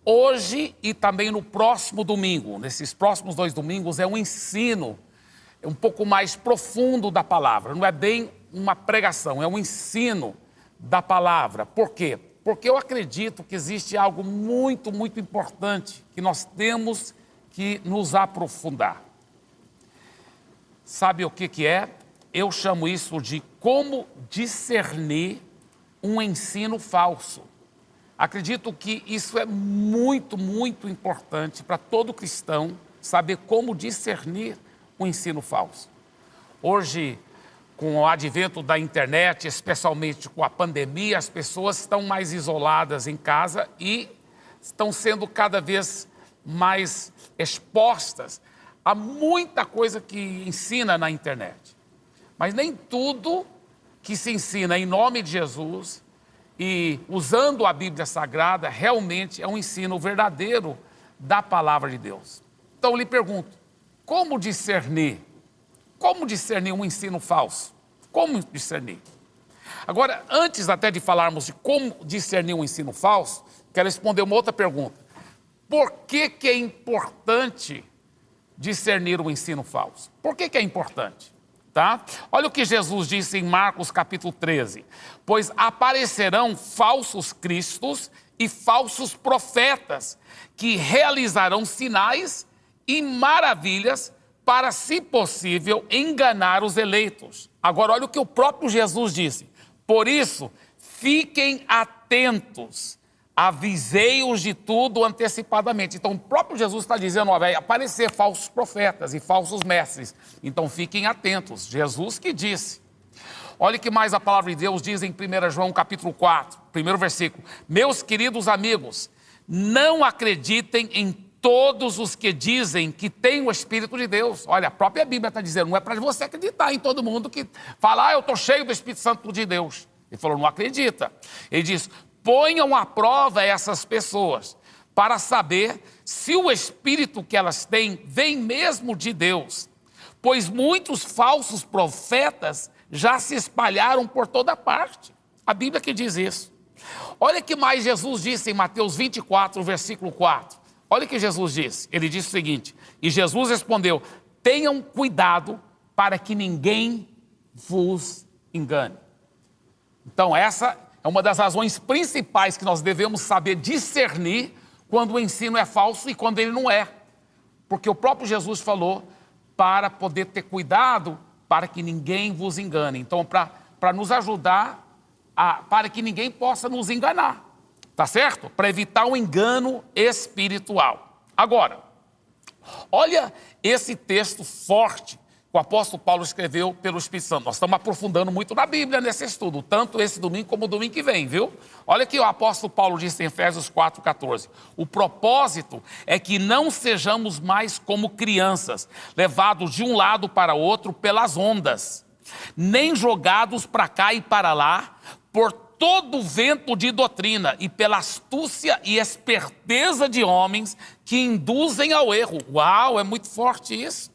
Hoje e também no próximo domingo, nesses próximos 2 domingos, é um ensino um pouco mais profundo da palavra. Não é bem uma pregação, é um ensino da palavra. Por quê? Porque eu acredito que existe algo muito, muito importante que nós temos que nos aprofundar. Sabe o que é? Eu chamo isso de como discernir um ensino falso. Acredito que isso é muito, muito importante para todo cristão saber como discernir o ensino falso. Hoje, com o advento da internet, especialmente com a pandemia, as pessoas estão mais isoladas em casa e estão sendo cada vez mais expostas a muita coisa que ensina na internet. Mas nem tudo que se ensina em nome de Jesus e usando a Bíblia Sagrada realmente é um ensino verdadeiro da palavra de Deus. Então eu lhe pergunto, como discernir? Como discernir um ensino falso? Como discernir? Agora, antes até de falarmos de como discernir um ensino falso, quero responder uma outra pergunta. Por que é importante discernir o ensino falso? Por que é importante? Tá? Olha o que Jesus disse em Marcos capítulo 13. Pois aparecerão falsos cristos e falsos profetas, que realizarão sinais e maravilhas para, se possível, enganar os eleitos. Agora, olha o que o próprio Jesus disse. Por isso, fiquem atentos, avisei-os de tudo antecipadamente. Então, o próprio Jesus está dizendo, ó, vai aparecer falsos profetas e falsos mestres. Então, fiquem atentos. Jesus que disse. Olha o que mais a palavra de Deus diz em 1 João capítulo 4, primeiro versículo. Meus queridos amigos, não acreditem em todos os que dizem que têm o Espírito de Deus. Olha, a própria Bíblia está dizendo, não é para você acreditar em todo mundo que fala, eu estou cheio do Espírito Santo de Deus. Ele falou, não acredita. Ele diz, ponham à prova essas pessoas para saber se o Espírito que elas têm vem mesmo de Deus. Pois muitos falsos profetas já se espalharam por toda parte. A Bíblia que diz isso. Olha o que mais Jesus disse em Mateus 24, versículo 4. Olha o que Jesus disse. Ele disse o seguinte, e Jesus respondeu, tenham cuidado para que ninguém vos engane. Então essa é uma das razões principais que nós devemos saber discernir quando o ensino é falso e quando ele não é. Porque o próprio Jesus falou para poder ter cuidado para que ninguém vos engane. Então, para nos ajudar, para que ninguém possa nos enganar. Tá certo? Para evitar o engano espiritual. Agora, olha esse texto forte que o apóstolo Paulo escreveu pelo Espírito Santo. Nós estamos aprofundando muito na Bíblia nesse estudo, tanto esse domingo como o domingo que vem, viu? Olha que o apóstolo Paulo disse em Efésios 4,14. O propósito é que não sejamos mais como crianças, levados de um lado para outro pelas ondas, nem jogados para cá e para lá, por todo vento de doutrina e pela astúcia e esperteza de homens que induzem ao erro. Uau, é muito forte isso.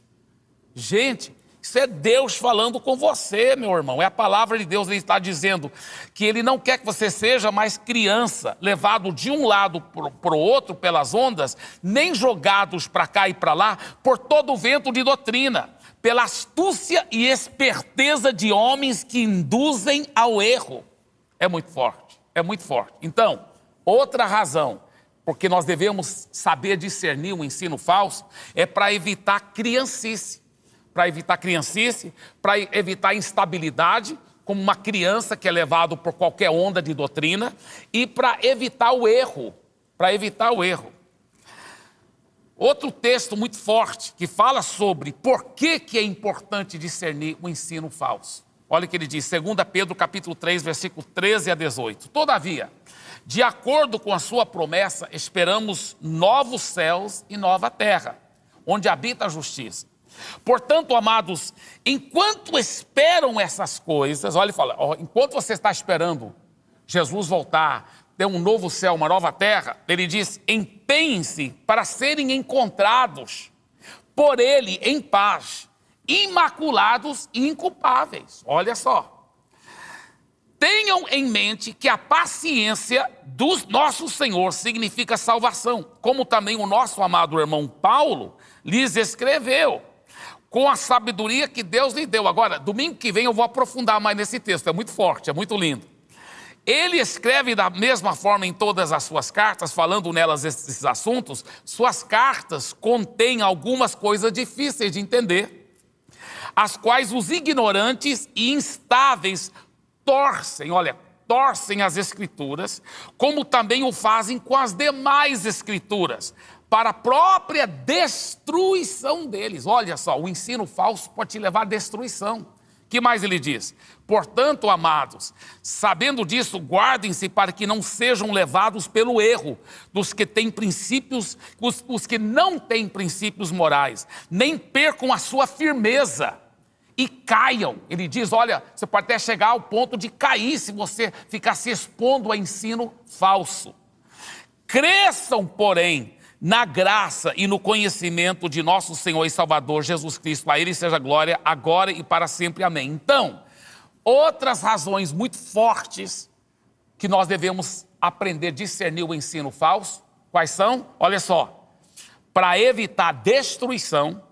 Gente, isso é Deus falando com você, meu irmão. É a palavra de Deus. Ele está dizendo que Ele não quer que você seja mais criança, levado de um lado para o outro pelas ondas, nem jogados para cá e para lá por todo vento de doutrina, pela astúcia e esperteza de homens que induzem ao erro. É muito forte, é muito forte. Então, outra razão, porque nós devemos saber discernir o ensino falso, é para evitar criancice. Para evitar criancice, para evitar instabilidade, como uma criança que é levado por qualquer onda de doutrina, e para evitar o erro, Outro texto muito forte que fala sobre por que é importante discernir o ensino falso. Olha o que ele diz, 2 Pedro capítulo 3, versículo 13 a 18. Todavia, de acordo com a sua promessa, esperamos novos céus e nova terra, onde habita a justiça. Portanto, amados, enquanto esperam essas coisas, olha, ele fala, enquanto você está esperando Jesus voltar, ter um novo céu, uma nova terra, ele diz, empenhem-se para serem encontrados por Ele em paz, imaculados e inculpáveis. Olha só. tenham em mente que a paciência do nosso Senhor significa salvação, como também o nosso amado irmão Paulo lhes escreveu, com a sabedoria que Deus lhe deu. Agora, domingo que vem eu vou aprofundar mais nesse texto, é muito forte, é muito lindo. Ele escreve da mesma forma em todas as suas cartas, falando nelas esses assuntos. Suas cartas contêm algumas coisas difíceis de entender, as quais os ignorantes e instáveis torcem as Escrituras, como também o fazem com as demais Escrituras, para a própria destruição deles. Olha só, o ensino falso pode te levar à destruição. Que mais ele diz? Portanto, amados, sabendo disso, guardem-se para que não sejam levados pelo erro dos que têm princípios, os que não têm princípios morais, nem percam a sua firmeza e caiam. Ele diz, olha, você pode até chegar ao ponto de cair se você ficar se expondo a ensino falso. Cresçam, porém, na graça e no conhecimento de nosso Senhor e Salvador Jesus Cristo. A Ele seja glória, agora e para sempre. Amém. Então, outras razões muito fortes que nós devemos aprender a discernir o ensino falso, quais são? Olha só, para evitar destruição,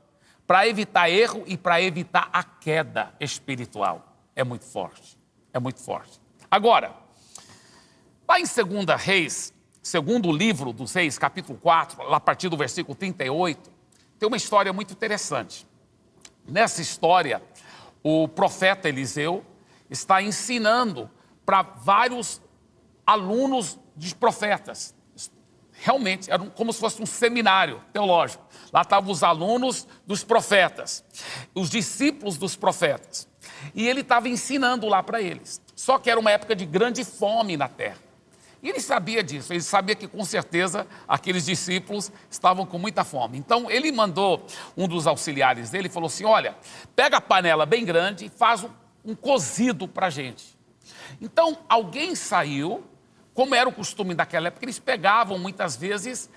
para evitar erro e para evitar a queda espiritual. É muito forte, é muito forte. Agora, lá em 2 Reis, segundo livro dos Reis, capítulo 4, lá a partir do versículo 38, tem uma história muito interessante. Nessa história, o profeta Eliseu está ensinando para vários alunos de profetas. Realmente, era como se fosse um seminário teológico. Lá estavam os alunos dos profetas, os discípulos dos profetas. E ele estava ensinando lá para eles. Só que era uma época de grande fome na terra. E ele sabia disso, ele sabia que com certeza aqueles discípulos estavam com muita fome. Então ele mandou um dos auxiliares dele e falou assim, olha, pega a panela bem grande e faz um cozido para a gente. Então alguém saiu, como era o costume daquela época, eles pegavam muitas vezes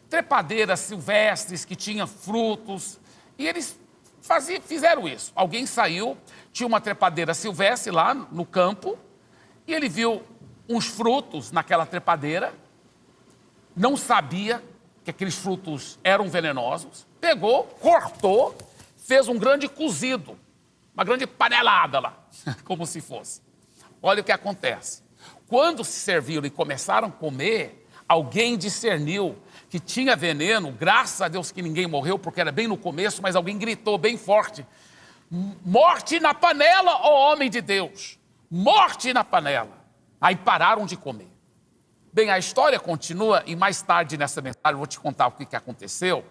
trepadeiras silvestres que tinham frutos, e eles fizeram isso. Alguém saiu, tinha uma trepadeira silvestre lá no campo, e ele viu uns frutos naquela trepadeira, não sabia que aqueles frutos eram venenosos, pegou, cortou, fez um grande cozido, uma grande panelada lá, como se fosse. Olha o que acontece. Quando se serviram e começaram a comer, alguém discerniu que tinha veneno, graças a Deus que ninguém morreu, porque era bem no começo, mas alguém gritou bem forte, morte na panela, ó homem de Deus, morte na panela. Aí pararam de comer. Bem, a história continua e mais tarde nessa mensagem eu vou te contar o que aconteceu.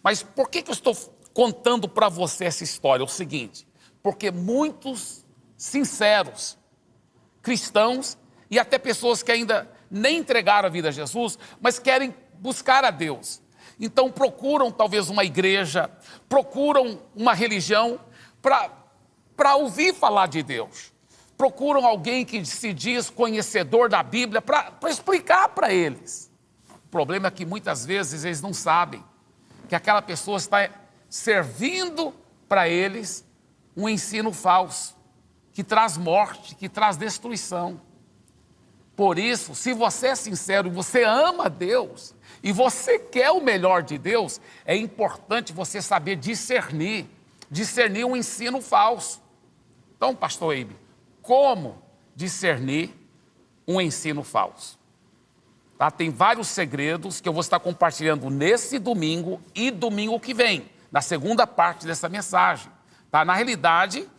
Mas por que eu estou contando para você essa história? É o seguinte, porque muitos sinceros cristãos e até pessoas que ainda nem entregaram a vida a Jesus, mas querem buscar a Deus. Então procuram talvez uma igreja, procuram uma religião para ouvir falar de Deus. Procuram alguém que se diz conhecedor da Bíblia para explicar para eles. O problema é que muitas vezes eles não sabem que aquela pessoa está servindo para eles um ensino falso, que traz morte, que traz destruição. Por isso, se você é sincero e você ama Deus, e você quer o melhor de Deus, é importante você saber discernir um ensino falso. Então, pastor Eibe, como discernir um ensino falso? Tá? Tem vários segredos que eu vou estar compartilhando nesse domingo e domingo que vem, na segunda parte dessa mensagem. Tá? Na realidade,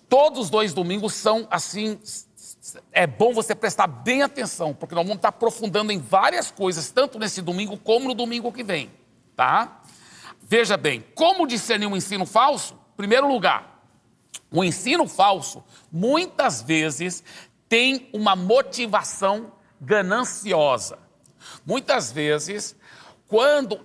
todos os 2 domingos são assim, é bom você prestar bem atenção, porque nós vamos estar aprofundando em várias coisas, tanto nesse domingo como no domingo que vem. Tá? Veja bem, como discernir um ensino falso? Em primeiro lugar, o ensino falso, muitas vezes, tem uma motivação gananciosa. Muitas vezes, quando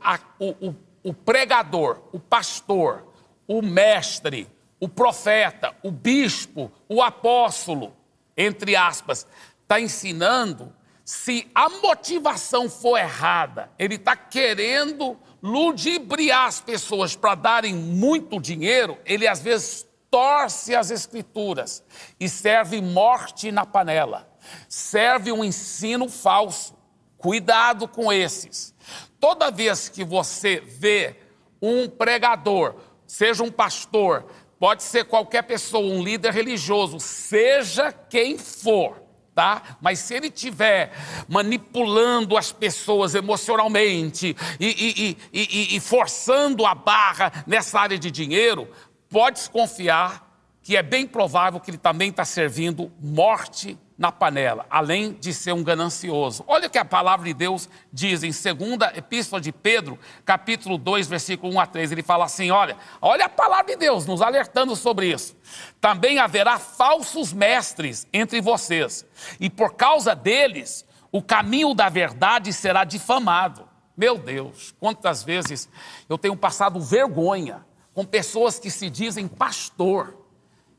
o pregador, o pastor, o mestre, o profeta, o bispo, o apóstolo, entre aspas, está ensinando, se a motivação for errada, ele está querendo ludibriar as pessoas para darem muito dinheiro, ele às vezes distorce as Escrituras e serve morte na panela. Serve um ensino falso. Cuidado com esses. Toda vez que você vê um pregador, seja um pastor, pode ser qualquer pessoa, um líder religioso, seja quem for, tá? Mas se ele estiver manipulando as pessoas emocionalmente e forçando a barra nessa área de dinheiro, pode desconfiar que é bem provável que ele também está servindo morte na panela, além de ser um ganancioso. Olha o que a palavra de Deus diz em 2ª Epístola de Pedro, capítulo 2, versículo 1 a 3. Ele fala assim, olha a palavra de Deus nos alertando sobre isso. Também haverá falsos mestres entre vocês, e por causa deles, o caminho da verdade será difamado. Meu Deus, quantas vezes eu tenho passado vergonha com pessoas que se dizem pastor,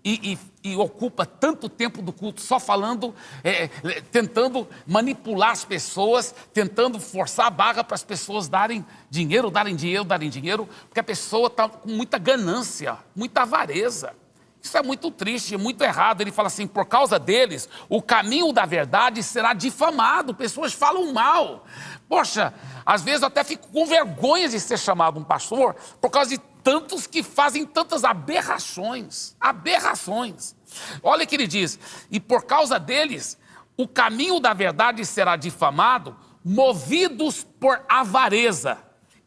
e ocupa tanto tempo do culto só falando, tentando manipular as pessoas, tentando forçar a barra para as pessoas darem dinheiro, porque a pessoa está com muita ganância, muita avareza. Isso é muito triste, muito errado. Ele fala assim, por causa deles, o caminho da verdade será difamado, pessoas falam mal. Poxa, às vezes eu até fico com vergonha de ser chamado um pastor, por causa de tantos que fazem tantas aberrações. Olha o que ele diz, e por causa deles, o caminho da verdade será difamado, movidos por avareza.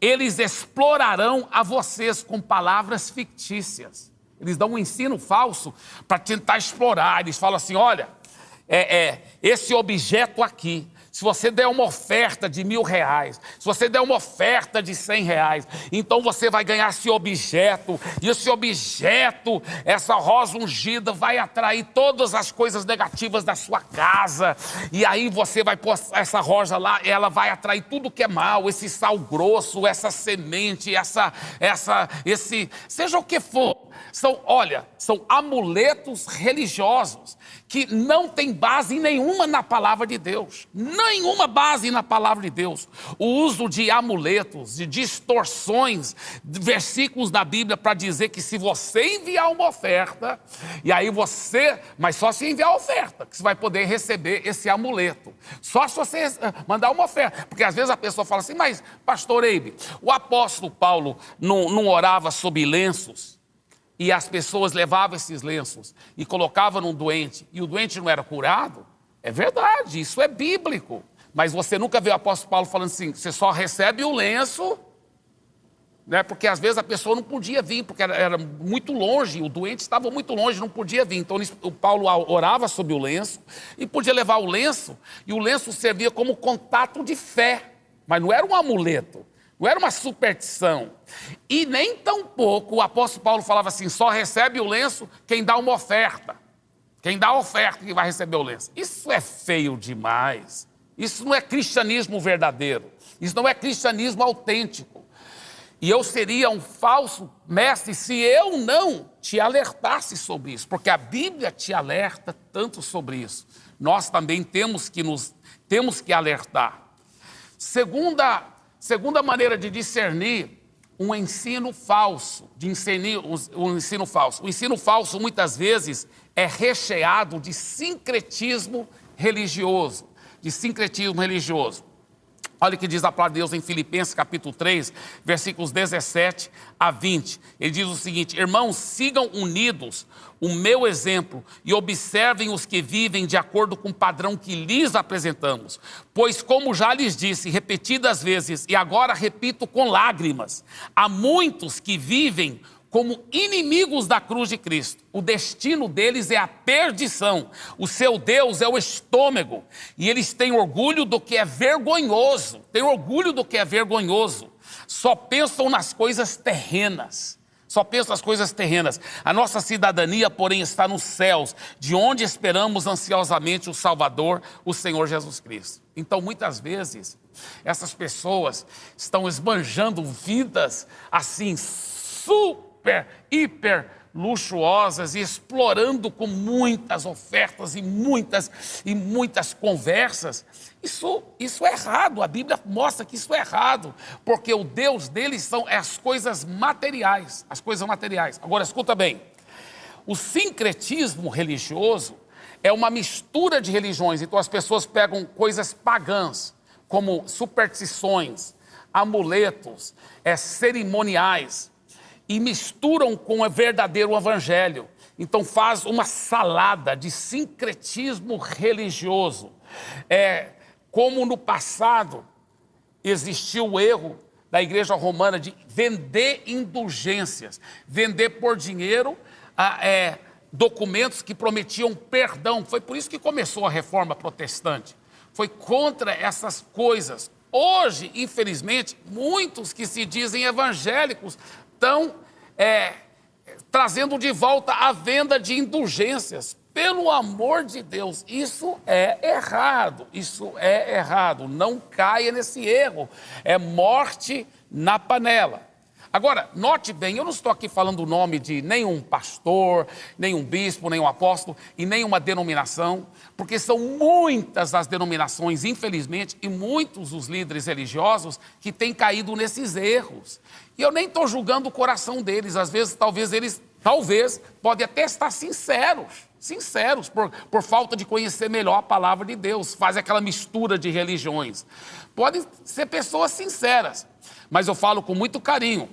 Eles explorarão a vocês com palavras fictícias. Eles dão um ensino falso para tentar explorar. Eles falam assim, olha, esse objeto aqui, se você der uma oferta de R$1.000, se você der uma oferta de R$100, então você vai ganhar esse objeto, e esse objeto, essa rosa ungida, vai atrair todas as coisas negativas da sua casa, e aí você vai pôr essa rosa lá, ela vai atrair tudo que é mal, esse sal grosso, essa semente, esse, seja o que for. São amuletos religiosos que não tem base nenhuma na palavra de Deus. Nenhuma base na palavra de Deus. O uso de amuletos, de distorções, de versículos da Bíblia para dizer que se você enviar uma oferta, e aí mas só se enviar a oferta, que você vai poder receber esse amuleto. Só se você mandar uma oferta. Porque às vezes a pessoa fala assim, mas pastor Eibe, o apóstolo Paulo não orava sob lenços? E as pessoas levavam esses lenços e colocavam num doente, e o doente não era curado? É verdade, isso é bíblico. Mas você nunca vê o apóstolo Paulo falando assim, você só recebe o lenço, né? Porque às vezes a pessoa não podia vir, porque era muito longe, o doente estava muito longe, não podia vir. Então o Paulo orava sobre o lenço, e podia levar o lenço, e o lenço servia como contato de fé, mas não era um amuleto. Não era uma superstição. E nem tampouco o apóstolo Paulo falava assim, só recebe o lenço quem dá uma oferta. Quem dá a oferta que vai receber o lenço. Isso é feio demais. Isso não é cristianismo verdadeiro. Isso não é cristianismo autêntico. E eu seria um falso mestre se eu não te alertasse sobre isso. Porque a Bíblia te alerta tanto sobre isso. Nós também temos que alertar. Segunda maneira de discernir um ensino falso, o ensino falso muitas vezes é recheado de sincretismo religioso, Olha o que diz a palavra de Deus em Filipenses capítulo 3, versículos 17 a 20. Ele diz o seguinte, irmãos, sigam unidos o meu exemplo e observem os que vivem de acordo com o padrão que lhes apresentamos. Pois como já lhes disse repetidas vezes, e agora repito com lágrimas, há muitos que vivem como inimigos da cruz de Cristo. O destino deles é a perdição. O seu Deus é o estômago. E eles têm orgulho do que é vergonhoso. Só pensam nas coisas terrenas. A nossa cidadania, porém, está nos céus, de onde esperamos ansiosamente o Salvador, o Senhor Jesus Cristo. Então, muitas vezes, essas pessoas estão esbanjando vidas assim, hiper luxuosas e explorando com muitas ofertas e muitas conversas. Isso é errado, a Bíblia mostra que isso é errado, porque o Deus deles são as coisas materiais, Agora, escuta bem, O sincretismo religioso é uma mistura de religiões. Então as pessoas pegam coisas pagãs, como superstições, amuletos, cerimoniais, e misturam com o verdadeiro evangelho. Então faz uma salada de sincretismo religioso. Como no passado existiu o erro da igreja romana de vender indulgências, vender por dinheiro documentos que prometiam perdão. Foi por isso que começou a reforma protestante. Foi contra essas coisas. Hoje, infelizmente, muitos que se dizem evangélicos estão trazendo de volta a venda de indulgências. Pelo amor de Deus, isso é errado, isso é errado. Não caia nesse erro, é morte na panela. Agora, note bem, eu não estou aqui falando o nome de nenhum pastor, nenhum bispo, nenhum apóstolo e nenhuma denominação, porque são muitas as denominações, infelizmente, e muitos os líderes religiosos que têm caído nesses erros. E eu nem estou julgando o coração deles, às vezes, talvez, podem até estar sinceros por falta de conhecer melhor a palavra de Deus, faz aquela mistura de religiões. Podem ser pessoas sinceras, mas eu falo com muito carinho,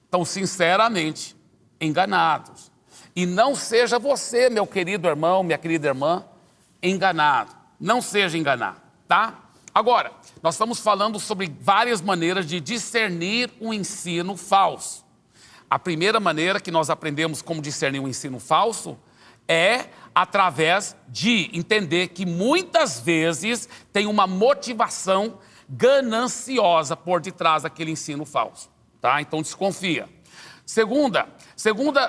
estão sinceramente enganados. E não seja você, meu querido irmão, minha querida irmã, enganado. Não seja enganado, tá? Agora, nós estamos falando sobre várias maneiras de discernir um ensino falso. A primeira maneira que nós aprendemos como discernir um ensino falso é através de entender que muitas vezes tem uma motivação gananciosa por detrás daquele ensino falso, tá? Então desconfia. Segunda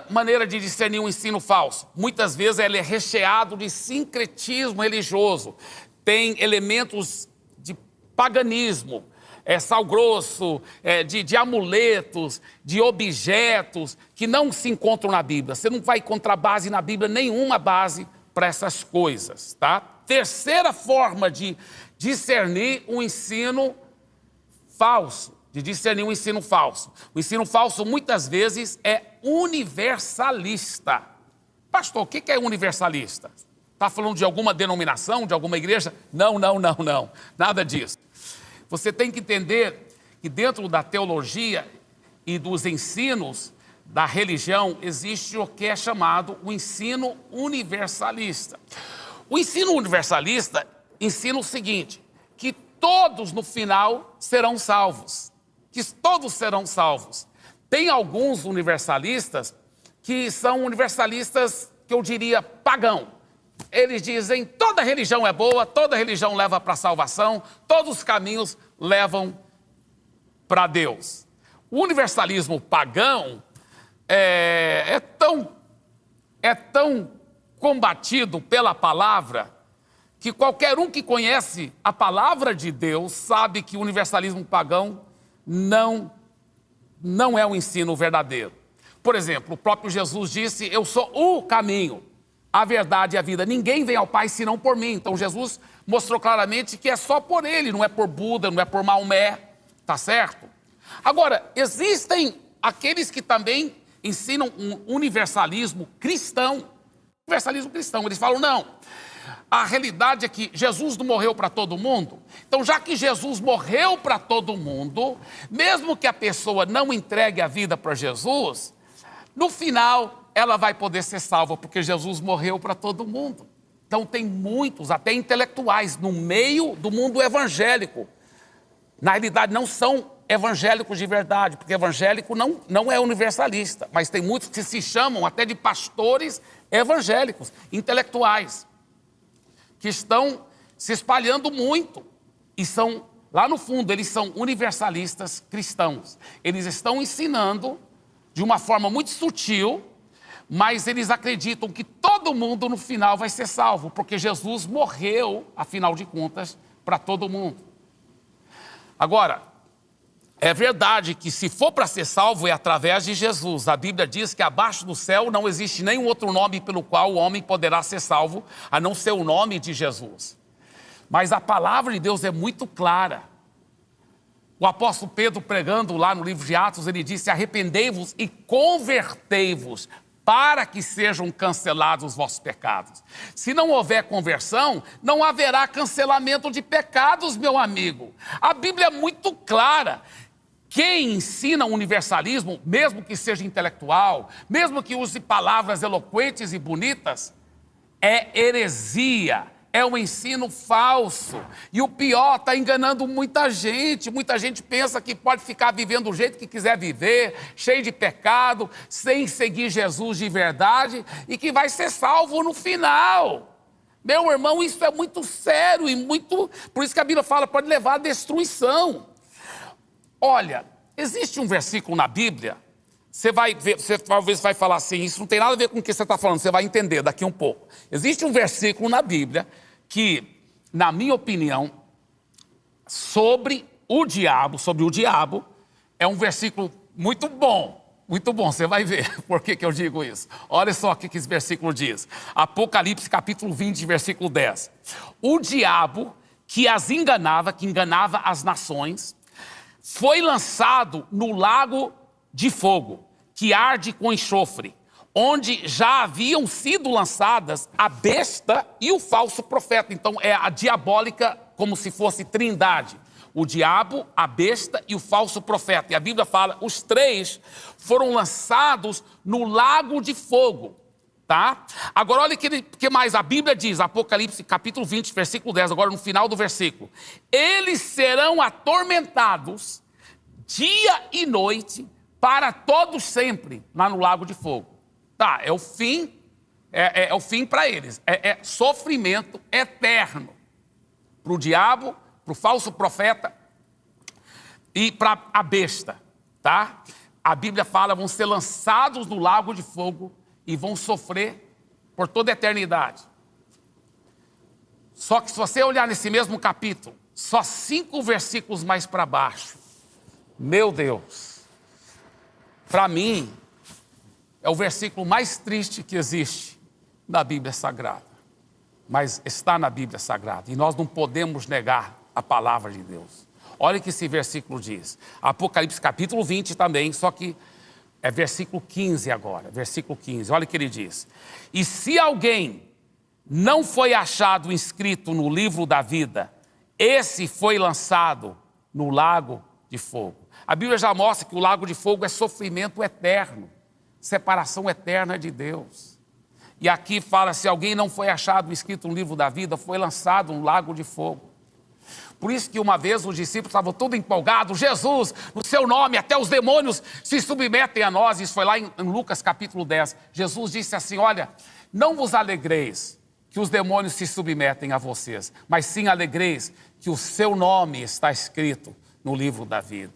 maneira de discernir um ensino falso, muitas vezes ele é recheado de sincretismo religioso, tem elementos de paganismo, sal grosso, de amuletos, de objetos que não se encontram na Bíblia. Você não vai encontrar base na Bíblia, nenhuma base para essas coisas, tá? Terceira forma de discernir um ensino falso, O ensino falso muitas vezes é universalista. Pastor, o que é universalista? Está falando de alguma denominação, de alguma igreja? Não, nada disso. Você tem que entender que dentro da teologia e dos ensinos da religião existe o que é chamado o ensino universalista. O ensino universalista ensina o seguinte, que todos no final serão salvos. Tem alguns universalistas que são universalistas que eu diria pagão. Eles dizem toda religião é boa, toda religião leva para a salvação, todos os caminhos levam para Deus. O universalismo pagão é tão combatido pela palavra que qualquer um que conhece a palavra de Deus sabe que o universalismo pagão não é um ensino verdadeiro. Por exemplo, o próprio Jesus disse, eu sou o caminho, a verdade e a vida. Ninguém vem ao Pai senão por mim. Então Jesus mostrou claramente que é só por ele, não é por Buda, não é por Maomé, tá certo? Agora, existem aqueles que também ensinam um universalismo cristão. Eles falam, não, a realidade é que Jesus não morreu para todo mundo. Então, já que Jesus morreu para todo mundo, mesmo que a pessoa não entregue a vida para Jesus, no final ela vai poder ser salva, porque Jesus morreu para todo mundo. Então tem muitos, até intelectuais, no meio do mundo evangélico. Na realidade não são evangélicos de verdade, porque evangélico não é universalista, mas tem muitos que se chamam até de pastores evangélicos, intelectuais, que estão se espalhando muito, e são, lá no fundo, eles são universalistas cristãos. Eles estão ensinando de uma forma muito sutil, mas eles acreditam que todo mundo no final vai ser salvo, porque Jesus morreu, afinal de contas, para todo mundo. Agora, é verdade que se for para ser salvo é através de Jesus. A Bíblia diz que abaixo do céu não existe nenhum outro nome pelo qual o homem poderá ser salvo, a não ser o nome de Jesus. Mas a palavra de Deus é muito clara. O apóstolo Pedro, pregando lá no livro de Atos, ele disse, arrependei-vos e convertei-vos para que sejam cancelados os vossos pecados. Se não houver conversão, não haverá cancelamento de pecados, meu amigo. A Bíblia é muito clara. Quem ensina o universalismo, mesmo que seja intelectual, mesmo que use palavras eloquentes e bonitas, é heresia, é um ensino falso. E o pior, está enganando muita gente. Muita gente pensa que pode ficar vivendo do jeito que quiser viver, cheio de pecado, sem seguir Jesus de verdade, e que vai ser salvo no final. Meu irmão, isso é muito sério e muito... Por isso que a Bíblia fala, pode levar à destruição. Olha, existe um versículo na Bíblia, você vai ver, você talvez vai falar assim, isso não tem nada a ver com o que você está falando, você vai entender daqui um pouco. Existe um versículo na Bíblia que, na minha opinião, sobre o diabo, é um versículo muito bom, você vai ver por que eu digo isso. Olha só o que esse versículo diz. Apocalipse capítulo 20, versículo 10. O diabo que as enganava, que enganava as nações, foi lançado no lago de fogo, que arde com enxofre, onde já haviam sido lançadas a besta e o falso profeta. Então é a diabólica como se fosse trindade. O diabo, a besta e o falso profeta. E a Bíblia fala, os três foram lançados no lago de fogo. Tá? Agora olha o que mais a Bíblia diz, Apocalipse capítulo 20, versículo 10, agora no final do versículo. Eles serão atormentados dia e noite para todos sempre, lá no lago de fogo. Tá, é o fim, é o fim para eles, é sofrimento eterno. Para o diabo, para o falso profeta e para a besta, tá? A Bíblia fala, vão ser lançados no lago de fogo e vão sofrer por toda a eternidade. Só que se você olhar nesse mesmo capítulo, só 5 versículos mais para baixo, meu Deus, para mim, é o versículo mais triste que existe na Bíblia Sagrada. Mas está na Bíblia Sagrada e nós não podemos negar a palavra de Deus. Olha o que esse versículo diz. Apocalipse capítulo 20 também, só que é versículo 15 agora, versículo 15, olha o que ele diz. E se alguém não foi achado inscrito no livro da vida, esse foi lançado no lago de fogo. A Bíblia já mostra que o lago de fogo é sofrimento eterno, separação eterna de Deus. E aqui fala, se alguém não foi achado inscrito no livro da vida, foi lançado no lago de fogo. Por isso que uma vez os discípulos estavam todos empolgados, Jesus, no seu nome, até os demônios se submetem a nós. Isso foi lá em Lucas capítulo 10. Jesus disse assim, olha, não vos alegreis que os demônios se submetem a vocês, mas sim alegreis que o seu nome está escrito no livro da vida.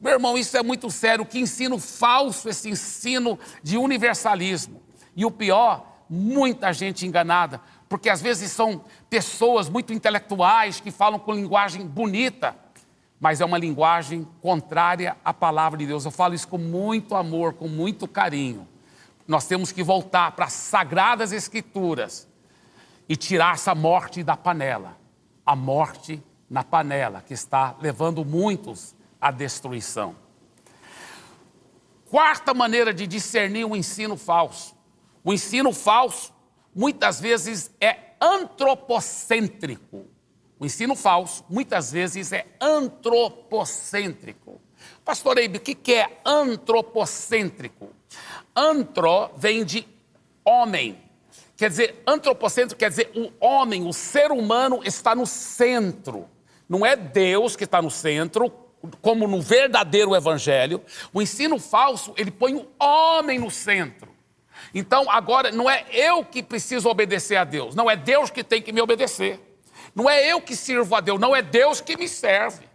Meu irmão, isso é muito sério, que ensino falso, esse ensino de universalismo. E o pior, muita gente enganada, porque às vezes são pessoas muito intelectuais que falam com linguagem bonita, mas é uma linguagem contrária à palavra de Deus. Eu falo isso com muito amor, com muito carinho. Nós temos que voltar para as Sagradas Escrituras e tirar essa morte da panela. A morte na panela, que está levando muitos à destruição. Quarta maneira de discernir o ensino falso. O ensino falso, muitas vezes, é antropocêntrico. O ensino falso, muitas vezes, é antropocêntrico. Pastor Eibe, o que é antropocêntrico? Antro vem de homem. Quer dizer, antropocêntrico quer dizer o homem, o ser humano está no centro. Não é Deus que está no centro, como no verdadeiro evangelho. O ensino falso, ele põe o homem no centro. Então, agora, não é eu que preciso obedecer a Deus. Não é Deus que tem que me obedecer. Não é eu que sirvo a Deus. Não é Deus que me serve.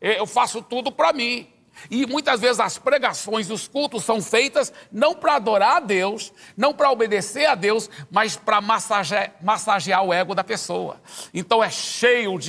Eu faço tudo para mim. E muitas vezes as pregações, os cultos são feitas não para adorar a Deus, não para obedecer a Deus, mas para massagear o ego da pessoa. Então é cheio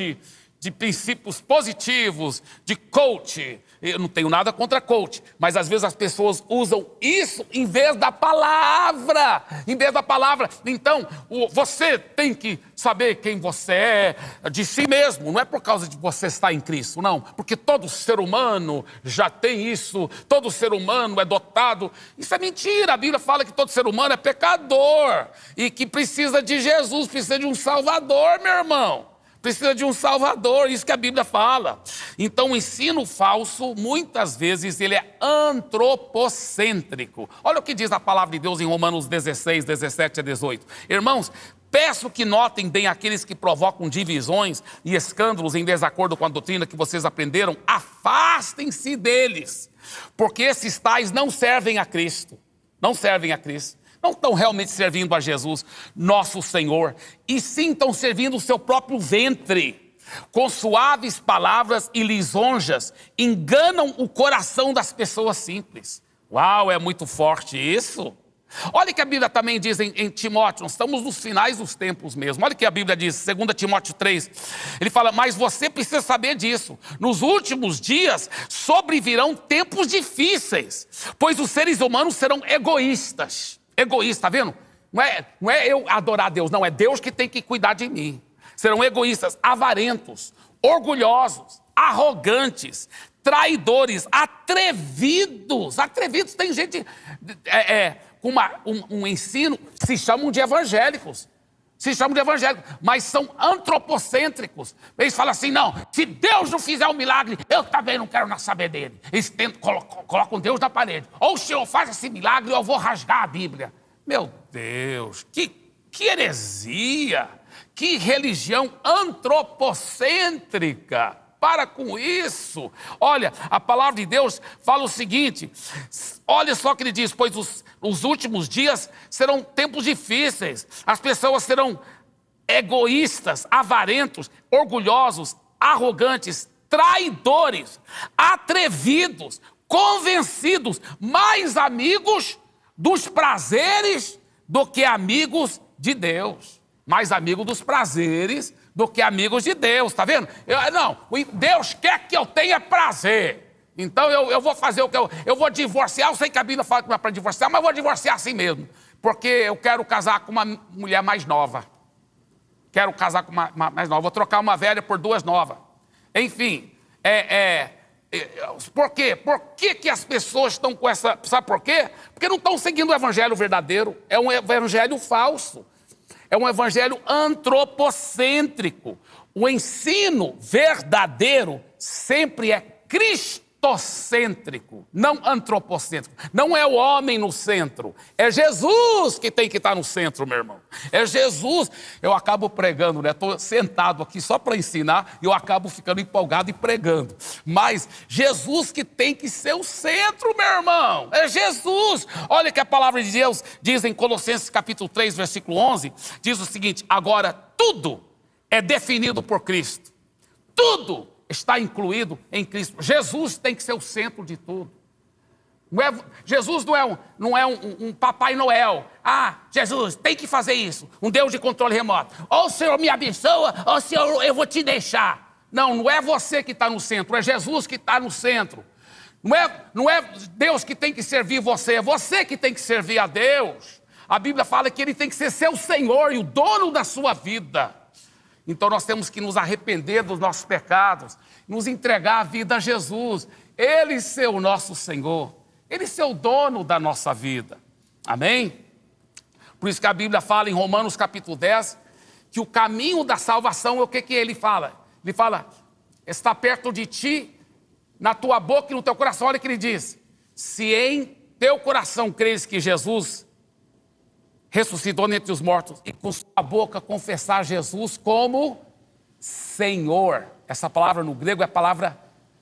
de princípios positivos, de coach. Eu não tenho nada contra coach, mas às vezes as pessoas usam isso em vez da palavra. Em vez da palavra. Então, você tem que saber quem você é de si mesmo. Não é por causa de você estar em Cristo, não. Porque todo ser humano já tem isso. Todo ser humano é dotado. Isso é mentira. A Bíblia fala que todo ser humano é pecador. E que precisa de Jesus, precisa de um Salvador, meu irmão. Precisa de um Salvador, isso que a Bíblia fala. Então o ensino falso, muitas vezes, ele é antropocêntrico. Olha o que diz a palavra de Deus em Romanos 16, 17 a 18. Irmãos, peço que notem bem aqueles que provocam divisões e escândalos em desacordo com a doutrina que vocês aprenderam. Afastem-se deles, porque esses tais não servem a Cristo. Não servem a Cristo. Não estão realmente servindo a Jesus, nosso Senhor, e sim estão servindo o seu próprio ventre. Com suaves palavras e lisonjas, enganam o coração das pessoas simples. Uau, é muito forte isso. Olha o que a Bíblia também diz em Timóteo, nós estamos nos finais dos tempos mesmo. Olha o que a Bíblia diz, 2 Timóteo 3. Ele fala, mas você precisa saber disso. Nos últimos dias sobrevirão tempos difíceis, pois os seres humanos serão egoístas. Egoísta, tá vendo? Não é eu adorar a Deus, não, é Deus que tem que cuidar de mim. Serão egoístas, avarentos, orgulhosos, arrogantes, traidores, atrevidos. Atrevidos, tem gente com um ensino, se chamam de evangélicos. Se chamam de evangélicos, mas são antropocêntricos. Eles falam assim, não, se Deus não fizer um milagre, eu também não quero saber dele. Eles colocam Deus na parede. Ou o Senhor faz esse milagre, ou eu vou rasgar a Bíblia. Meu Deus, que heresia, que religião antropocêntrica. Para com isso. Olha, a palavra de Deus fala o seguinte, olha só o que ele diz, pois os últimos dias serão tempos difíceis, as pessoas serão egoístas, avarentos, orgulhosos, arrogantes, traidores, atrevidos, convencidos, mais amigos dos prazeres do que amigos de Deus. Mais amigos dos prazeres do que amigos de Deus, tá vendo? Deus quer que eu tenha prazer. Então eu vou fazer o que eu vou divorciar. Eu sei que a Bíblia fala que não é para divorciar, mas eu vou divorciar assim mesmo. Porque eu quero casar com uma mulher mais nova. Quero casar com uma mais nova. Vou trocar uma velha por duas novas. Enfim, por quê? Por que as pessoas estão com essa... Sabe por quê? Porque não estão seguindo o evangelho verdadeiro. É um evangelho falso. É um evangelho antropocêntrico. O ensino verdadeiro sempre é cristocêntrico, não antropocêntrico. Não é o homem no centro, é Jesus que tem que estar no centro, meu irmão. É Jesus. Eu acabo pregando, né? Estou sentado aqui só para ensinar e eu acabo ficando empolgado e pregando. Mas Jesus que tem que ser o centro, meu irmão. É Jesus. Olha que a palavra de Deus diz em Colossenses capítulo 3, versículo 11, diz o seguinte, agora tudo é definido por Cristo. Tudo está incluído em Cristo. Jesus tem que ser o centro de tudo. Jesus não é um Papai Noel. Ah, Jesus, tem que fazer isso. Um Deus de controle remoto. Ou o Senhor me abençoa, ou o Senhor eu vou te deixar. Não é você que está no centro, é Jesus que está no centro. Não é Deus que tem que servir você, é você que tem que servir a Deus. A Bíblia fala que Ele tem que ser seu Senhor e o dono da sua vida. Então nós temos que nos arrepender dos nossos pecados, nos entregar a vida a Jesus, Ele ser o nosso Senhor, Ele ser o dono da nossa vida, amém? Por isso que a Bíblia fala em Romanos capítulo 10, que o caminho da salvação é o que Ele fala? Ele fala, está perto de ti, na tua boca e no teu coração. Olha o que Ele diz, se em teu coração creres que Jesus ressuscitou dentre os mortos e com sua boca confessar Jesus como Senhor. Essa palavra no grego é a palavra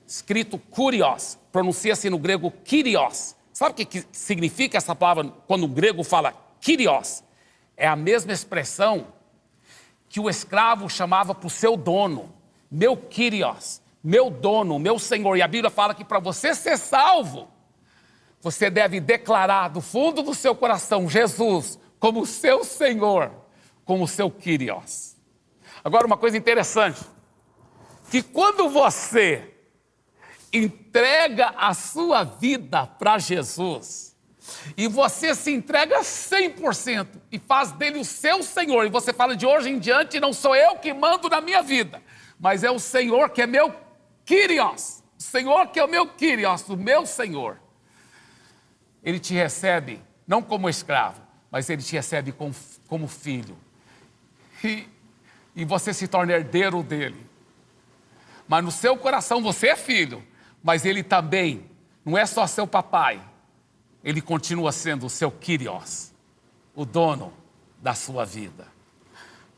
escrito kurios, pronuncia-se no grego kyrios. Sabe o que significa essa palavra quando o grego fala kyrios? É a mesma expressão que o escravo chamava para o seu dono, meu kyrios, meu dono, meu Senhor. E a Bíblia fala que para você ser salvo, você deve declarar do fundo do seu coração Jesus como seu Senhor, como seu Kyrios. Agora uma coisa interessante, que quando você entrega a sua vida para Jesus, e você se entrega 100% e faz dele o seu Senhor, e você fala, de hoje em diante não sou eu que mando na minha vida, mas é o Senhor que é meu Kyrios, o Senhor que é o meu Kyrios, o meu Senhor. Ele te recebe não como escravo, mas ele te recebe como filho. E você se torna herdeiro dele. Mas no seu coração você é filho, mas ele também não é só seu papai, ele continua sendo o seu Kyrios, o dono da sua vida.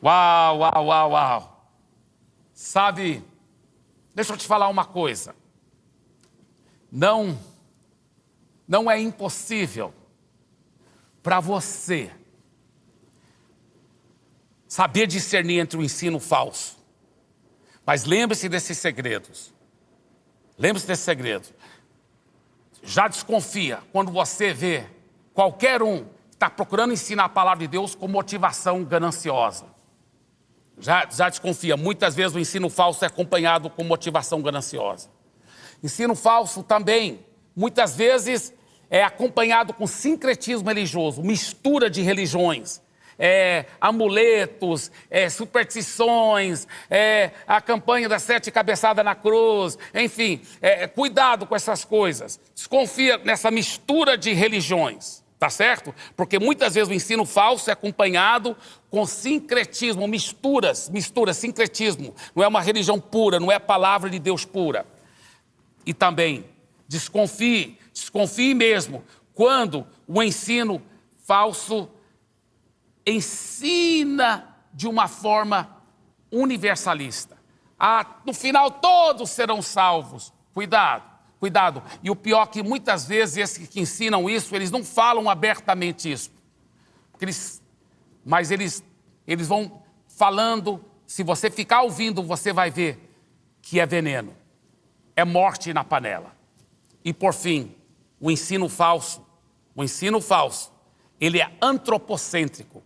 Uau, uau, uau, uau. Sabe, deixa eu te falar uma coisa. Não é impossível para você saber discernir entre o ensino falso. Mas lembre-se desses segredos. Lembre-se desse segredo. Já desconfia quando você vê qualquer um que está procurando ensinar a palavra de Deus com motivação gananciosa. Já desconfia. Muitas vezes o ensino falso é acompanhado com motivação gananciosa. Ensino falso também, muitas vezes, é acompanhado com sincretismo religioso, mistura de religiões. Amuletos, superstições, a campanha das 7 cabeçadas na cruz, enfim, cuidado com essas coisas. Desconfia nessa mistura de religiões, tá certo? Porque muitas vezes o ensino falso é acompanhado com sincretismo, misturas, sincretismo. Não é uma religião pura, não é a palavra de Deus pura. E também, desconfie mesmo, quando o ensino falso ensina de uma forma universalista. No final todos serão salvos. Cuidado. E o pior é que muitas vezes esses que ensinam isso, eles não falam abertamente isso. Mas eles vão falando, se você ficar ouvindo, você vai ver que é veneno. É morte na panela. E por fim, o ensino falso, ele é antropocêntrico.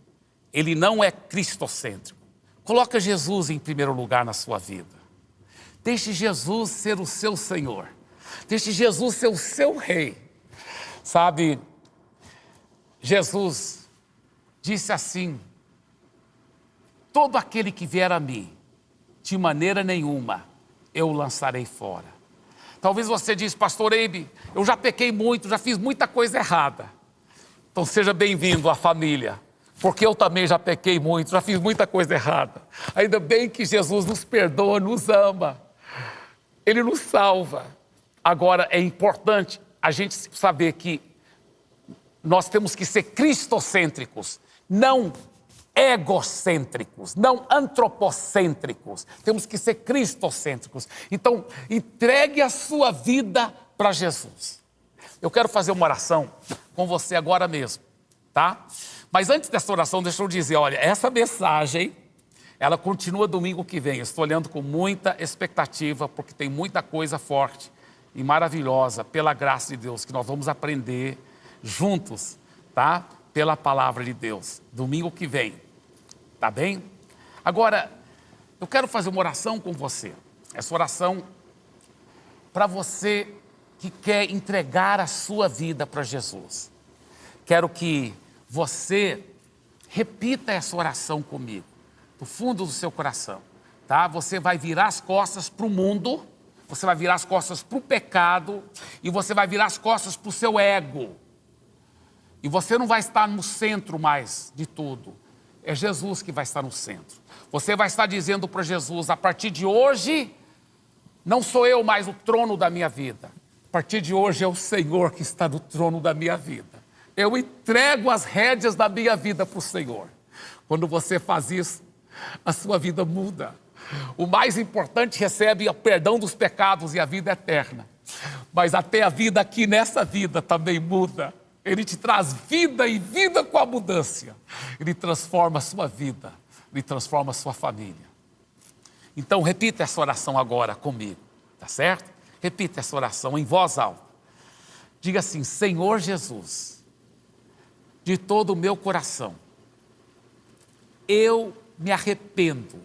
Ele não é cristocêntrico. Coloca Jesus em primeiro lugar na sua vida. Deixe Jesus ser o seu Senhor. Deixe Jesus ser o seu rei. Sabe, Jesus disse assim: todo aquele que vier a mim, de maneira nenhuma, eu o lançarei fora. Talvez você diz, pastor Eibe, eu já pequei muito, já fiz muita coisa errada. Então seja bem-vindo à família. Porque eu também já pequei muito, já fiz muita coisa errada. Ainda bem que Jesus nos perdoa, nos ama. Ele nos salva. Agora, é importante a gente saber que nós temos que ser cristocêntricos, não egocêntricos, não antropocêntricos. Temos que ser cristocêntricos. Então, entregue a sua vida para Jesus. Eu quero fazer uma oração com você agora mesmo, tá? Mas antes dessa oração, deixa eu dizer, olha, essa mensagem, ela continua domingo que vem. Eu estou olhando com muita expectativa, porque tem muita coisa forte e maravilhosa, pela graça de Deus, que nós vamos aprender juntos, tá? Pela palavra de Deus, domingo que vem, tá bem? Agora, eu quero fazer uma oração com você. Essa oração para você que quer entregar a sua vida para Jesus. Quero que você repita essa oração comigo, do fundo do seu coração, tá? Você vai virar as costas para o mundo, você vai virar as costas para o pecado, e você vai virar as costas para o seu ego. E você não vai estar no centro mais de tudo. É Jesus que vai estar no centro. Você vai estar dizendo para Jesus, a partir de hoje, não sou eu mais o trono da minha vida. A partir de hoje é o Senhor que está no trono da minha vida. Eu entrego as rédeas da minha vida para o Senhor. Quando você faz isso, a sua vida muda. O mais importante, recebe o perdão dos pecados e a vida eterna. Mas até a vida aqui nessa vida também muda. Ele te traz vida e vida com abundância. Ele transforma a sua vida, ele transforma a sua família. Então repita essa oração agora comigo, tá certo? Repita essa oração em voz alta. Diga assim: Senhor Jesus, de todo o meu coração, eu me arrependo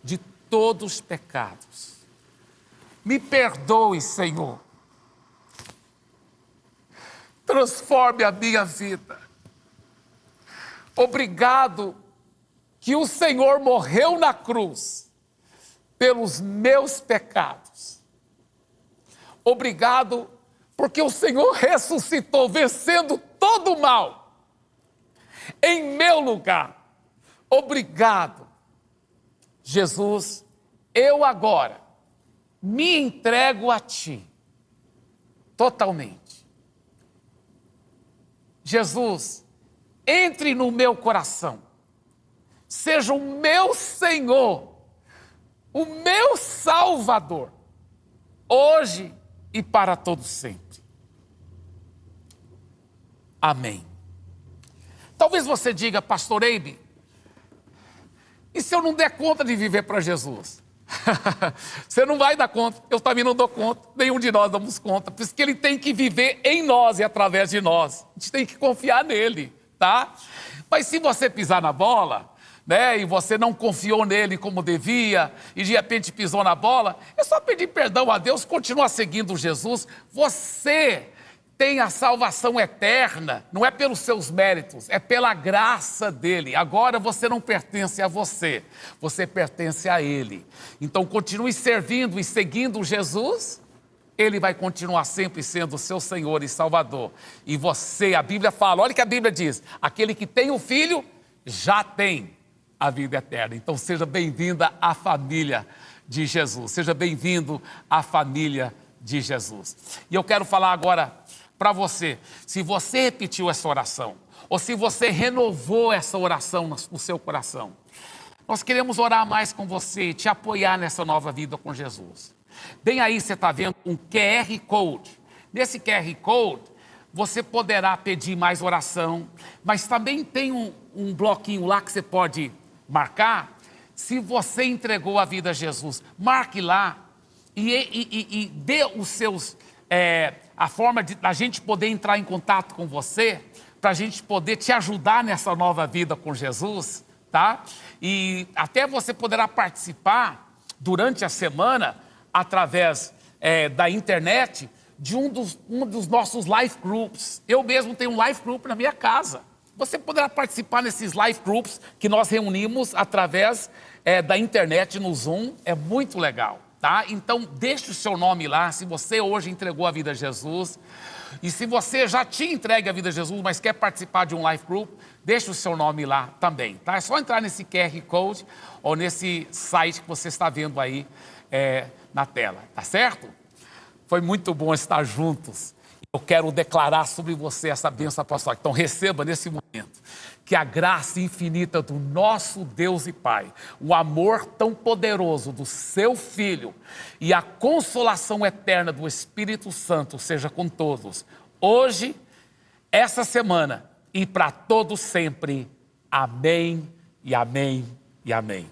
de todos os pecados. Me perdoe, Senhor. Transforme a minha vida. Obrigado que o Senhor morreu na cruz pelos meus pecados. Obrigado porque o Senhor ressuscitou, vencendo todo o mal em meu lugar. Obrigado, Jesus. Eu agora me entrego a Ti totalmente. Jesus, entre no meu coração, seja o meu Senhor, o meu Salvador, hoje e para todo sempre. Amém. Talvez você diga, pastor Eibe, e se eu não der conta de viver para Jesus? Você não vai dar conta, eu também não dou conta, nenhum de nós damos conta, por isso que Ele tem que viver em nós e através de nós, a gente tem que confiar nele, tá? Mas se você pisar na bola, né, e você não confiou nele como devia, e de repente pisou na bola, é só pedir perdão a Deus, continuar seguindo Jesus. Você tem a salvação eterna, não é pelos seus méritos, é pela graça dele. Agora você não pertence a você, você pertence a ele. Então continue servindo e seguindo Jesus, ele vai continuar sempre sendo o seu Senhor e Salvador. E você, a Bíblia fala, olha o que a Bíblia diz, aquele que tem o Filho, já tem a vida eterna. Então seja bem-vinda à família de Jesus, seja bem-vindo à família de Jesus. E eu quero falar agora para você, se você repetiu essa oração, ou se você renovou essa oração no seu coração, nós queremos orar mais com você e te apoiar nessa nova vida com Jesus. Bem aí você está vendo um QR Code. Nesse QR Code, você poderá pedir mais oração, mas também tem um bloquinho lá que você pode marcar. Se você entregou a vida a Jesus, marque lá e dê os seus... a forma da gente poder entrar em contato com você, para a gente poder te ajudar nessa nova vida com Jesus, tá? E até você poderá participar durante a semana, através da internet, de um dos nossos life groups. Eu mesmo tenho um life group na minha casa. Você poderá participar nesses life groups que nós reunimos através da internet no Zoom, é muito legal. Tá? Então, deixe o seu nome lá, se você hoje entregou a vida a Jesus, e se você já tinha entregue a vida a Jesus, mas quer participar de um life group, deixe o seu nome lá também, tá? É só entrar nesse QR Code, ou nesse site que você está vendo aí na tela, tá certo? Foi muito bom estar juntos. Eu quero declarar sobre você essa bênção apostólica. Então receba nesse momento que a graça infinita do nosso Deus e Pai, o amor tão poderoso do seu Filho e a consolação eterna do Espírito Santo seja com todos, hoje, essa semana e para todos sempre. Amém e amém e amém.